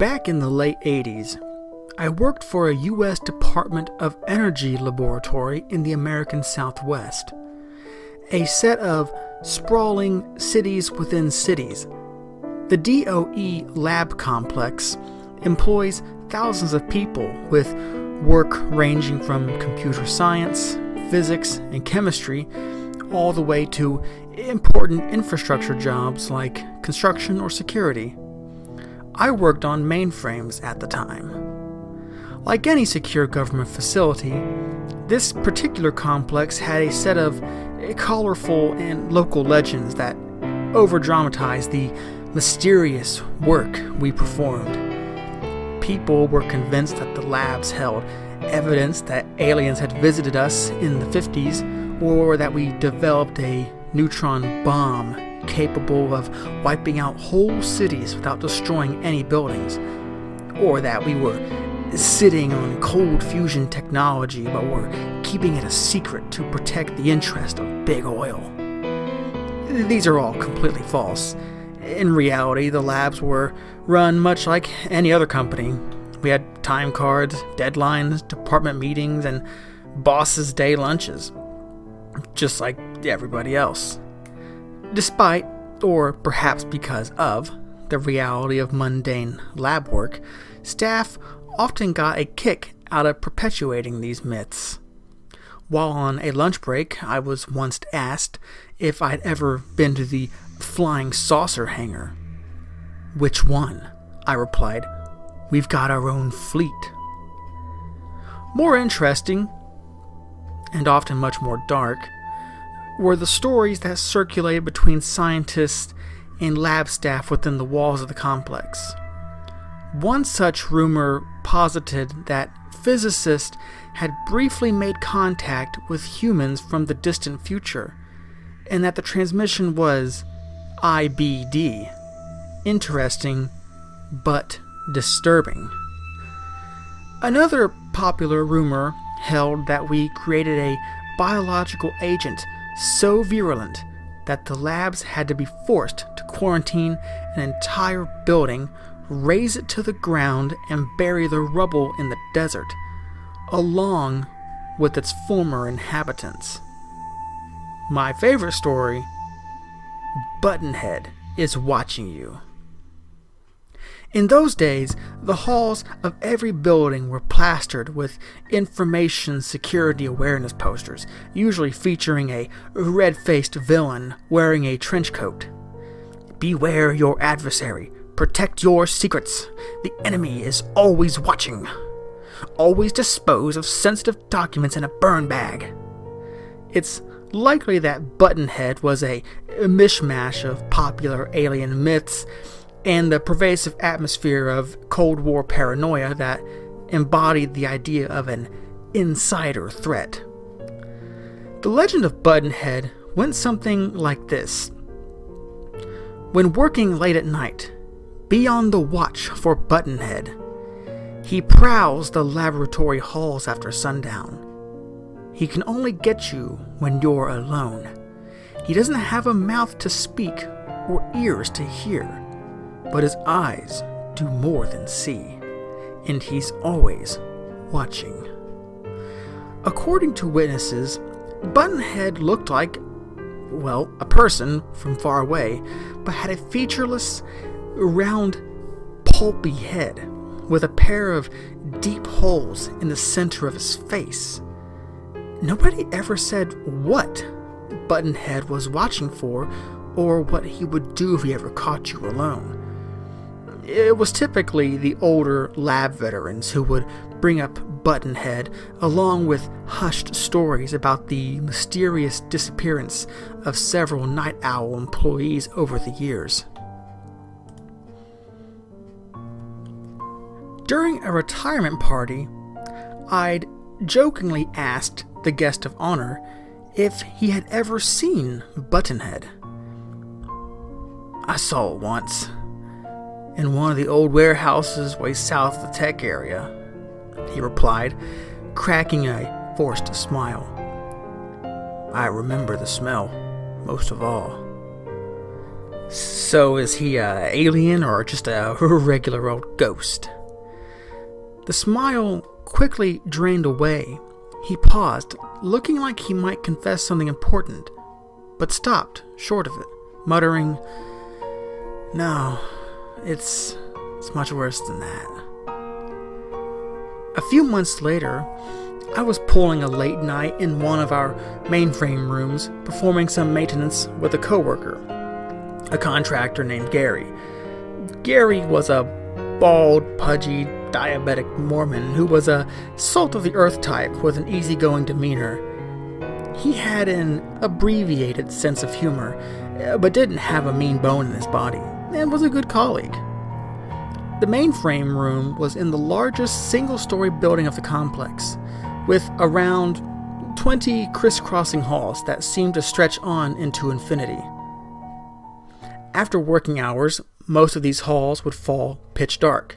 Back in the late 80s, I worked for a U.S. Department of Energy laboratory in the American Southwest. A set of sprawling cities within cities. The DOE lab complex employs thousands of people with work ranging from computer science, physics, and chemistry, all the way to important infrastructure jobs like construction or security. I worked on mainframes at the time. Like any secure government facility, this particular complex had a set of colorful and local legends that over-dramatized the mysterious work we performed. People were convinced that the labs held evidence that aliens had visited us in the 50s, or that we developed a neutron bomb capable of wiping out whole cities without destroying any buildings, or that we were sitting on cold fusion technology but were keeping it a secret to protect the interest of big oil. These are all completely false. In reality, the labs were run much like any other company. We had time cards, deadlines, department meetings, and bosses' day lunches, just like everybody else. Despite, or perhaps because of, the reality of mundane lab work, staff often got a kick out of perpetuating these myths. While on a lunch break, I was once asked if I'd ever been to the flying saucer hangar. "Which one?" I replied. "We've got our own fleet." More interesting, and often much more dark, were the stories that circulated between scientists and lab staff within the walls of the complex. One such rumor posited that physicists had briefly made contact with humans from the distant future, and that the transmission was IBD. Interesting, but disturbing. Another popular rumor held that we created a biological agent so virulent that the labs had to be forced to quarantine an entire building, raze it to the ground, and bury the rubble in the desert, along with its former inhabitants. My favorite story: Buttonhead is watching you. In those days, the halls of every building were plastered with information security awareness posters, usually featuring a red-faced villain wearing a trench coat. "Beware your adversary. Protect your secrets. The enemy is always watching. Always dispose of sensitive documents in a burn bag." It's likely that Buttonhead was a mishmash of popular alien myths and the pervasive atmosphere of Cold War paranoia that embodied the idea of an insider threat. The legend of Buttonhead went something like this. When working late at night, be on the watch for Buttonhead. He prowls the laboratory halls after sundown. He can only get you when you're alone. He doesn't have a mouth to speak or ears to hear, but his eyes do more than see, and he's always watching. According to witnesses, Buttonhead looked like, well, a person from far away, but had a featureless, round, pulpy head with a pair of deep holes in the center of his face. Nobody ever said what Buttonhead was watching for or what he would do if he ever caught you alone. It was typically the older lab veterans who would bring up Buttonhead, along with hushed stories about the mysterious disappearance of several Night Owl employees over the years. During a retirement party, I'd jokingly asked the guest of honor if he had ever seen Buttonhead. "I saw it once, in one of the old warehouses way south of the tech area," he replied, cracking a forced smile. "I remember the smell, most of all." So is he a alien or just a regular old ghost? The smile quickly drained away. He paused, looking like he might confess something important, but stopped short of it, muttering, "No, it's much worse than that." A few months later, I was pulling a late night in one of our mainframe rooms, performing some maintenance with a coworker, a contractor named Gary. Gary was a bald, pudgy, diabetic Mormon who was a salt-of-the-earth type with an easygoing demeanor. He had an abbreviated sense of humor, but didn't have a mean bone in his body, and was a good colleague. The mainframe room was in the largest single-story building of the complex, with around 20 crisscrossing halls that seemed to stretch on into infinity. After working hours, most of these halls would fall pitch dark.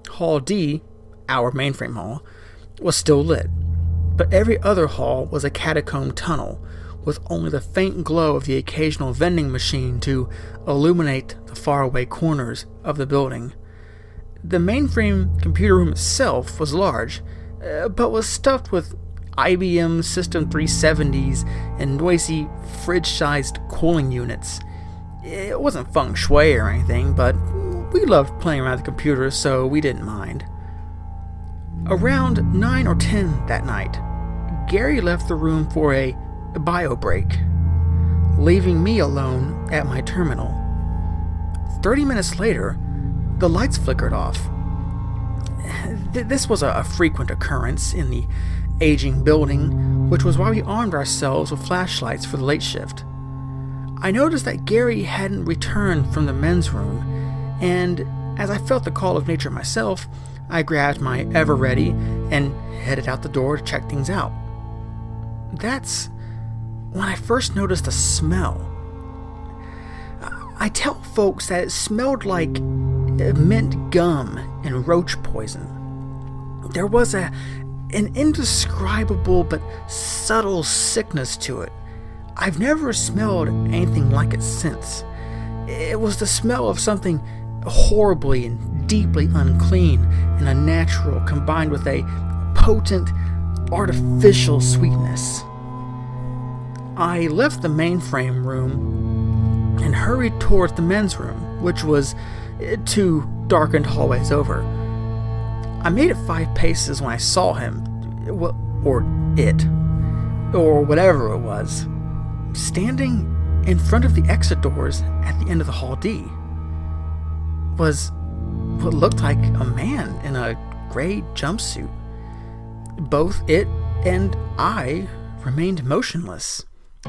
Hall D, our mainframe hall, was still lit, but every other hall was a catacomb tunnel, with only the faint glow of the occasional vending machine to illuminate the faraway corners of the building. The mainframe computer room itself was large, but was stuffed with IBM System 370s and noisy fridge-sized cooling units. It wasn't feng shui or anything, but we loved playing around the computers, so we didn't mind. Around 9 or 10 that night, Gary left the room for a bio break, leaving me alone at my terminal. 30 minutes later, the lights flickered off. This was a frequent occurrence in the aging building, which was why we armed ourselves with flashlights for the late shift. I noticed that Gary hadn't returned from the men's room, and as I felt the call of nature myself, I grabbed my ever-ready and headed out the door to check things out. That's when I first noticed a smell. I tell folks that it smelled like mint gum and roach poison. There was an indescribable but subtle sickness to it. I've never smelled anything like it since. It was the smell of something horribly and deeply unclean and unnatural, combined with a potent, artificial sweetness. I left the mainframe room and hurried towards the men's room, which was 2 darkened hallways over. I made it 5 paces when I saw him, or it, or whatever it was, standing in front of the exit doors at the end of the Hall D. Was what looked like a man in a gray jumpsuit. Both it and I remained motionless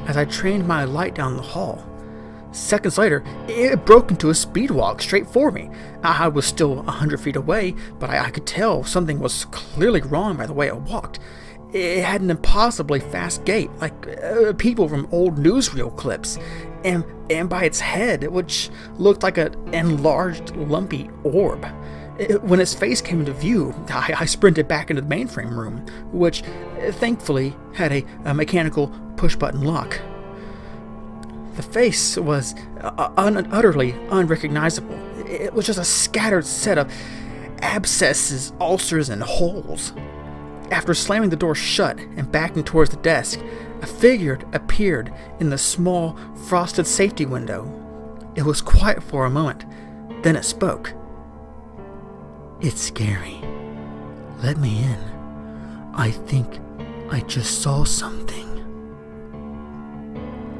as I trained my light down the hall. Seconds later, it broke into a speed walk straight for me. I was still 100 feet away, but I could tell something was clearly wrong by the way it walked. It had an impossibly fast gait, like people from old newsreel clips, and by its head, which looked like an enlarged, lumpy orb. When its face came into view, I sprinted back into the mainframe room, which thankfully had a mechanical push-button lock. The face was utterly unrecognizable. It was just a scattered set of abscesses, ulcers, and holes. After slamming the door shut and backing towards the desk, a figure appeared in the small, frosted safety window. It was quiet for a moment, then it spoke. "It's scary. Let me in. I think I just saw something."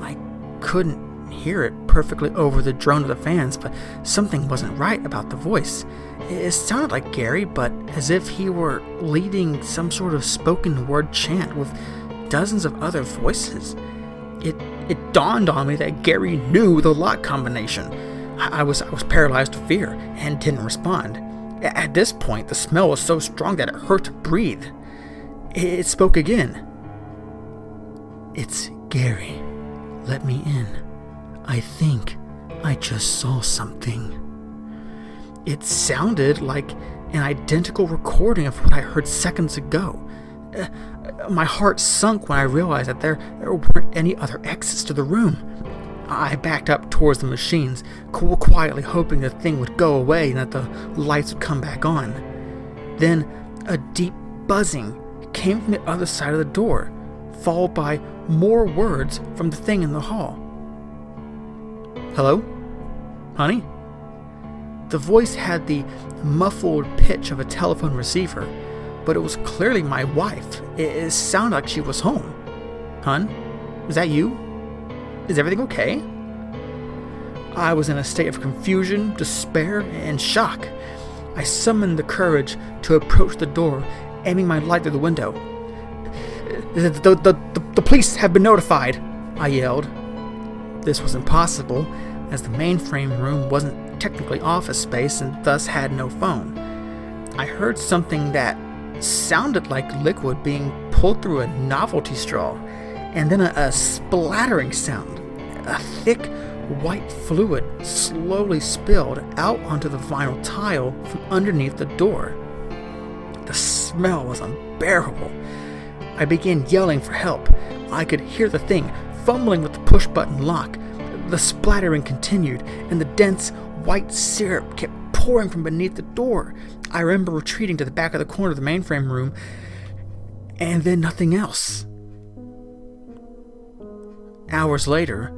I couldn't hear it perfectly over the drone of the fans, but something wasn't right about the voice. It sounded like Gary, but as if he were leading some sort of spoken word chant with dozens of other voices. It dawned on me that Gary knew the lock combination. I was paralyzed with fear and didn't respond. At this point, the smell was so strong that it hurt to breathe. It spoke again. "It's Gary. Let me in. I think I just saw something." It sounded like an identical recording of what I heard seconds ago. My heart sunk when I realized that there weren't any other exits to the room. I backed up towards the machines, quietly hoping the thing would go away and that the lights would come back on. Then a deep buzzing came from the other side of the door, followed by more words from the thing in the hall. "Hello? Honey?" The voice had the muffled pitch of a telephone receiver, but it was clearly my wife. It sounded like she was home. "Hun? Is that you? Is everything okay?" I was in a state of confusion, despair, and shock. I summoned the courage to approach the door, aiming my light through the window. The police have been notified," I yelled. This was impossible, as the mainframe room wasn't technically office space and thus had no phone. I heard something that sounded like liquid being pulled through a novelty straw, and then a splattering sound. A thick white fluid slowly spilled out onto the vinyl tile from underneath the door. The smell was unbearable. I began yelling for help. I could hear the thing fumbling with the push-button lock. The splattering continued, and the dense white syrup kept pouring from beneath the door. I remember retreating to the back of the corner of the mainframe room, and then nothing else. Hours later,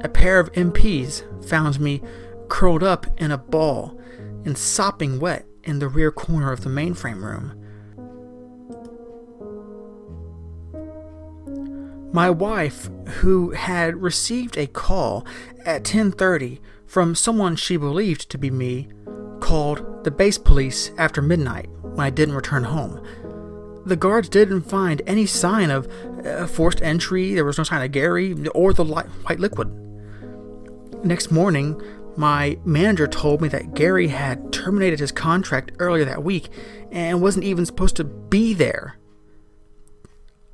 a pair of MPs found me curled up in a ball and sopping wet in the rear corner of the mainframe room. My wife, who had received a call at 10:30 from someone she believed to be me, called the base police after midnight when I didn't return home. The guards didn't find any sign of forced entry. There was no sign of Gary or the white liquid. Next morning, my manager told me that Gary had terminated his contract earlier that week and wasn't even supposed to be there.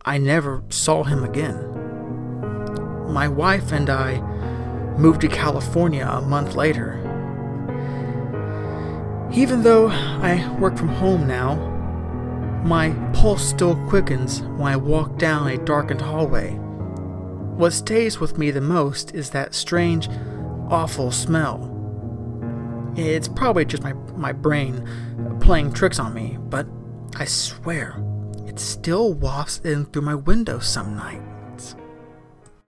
I never saw him again. My wife and I moved to California a month later. Even though I work from home now, my pulse still quickens when I walk down a darkened hallway. What stays with me the most is that strange, awful smell. It's probably just my brain playing tricks on me, but I swear, it still wafts in through my window some night.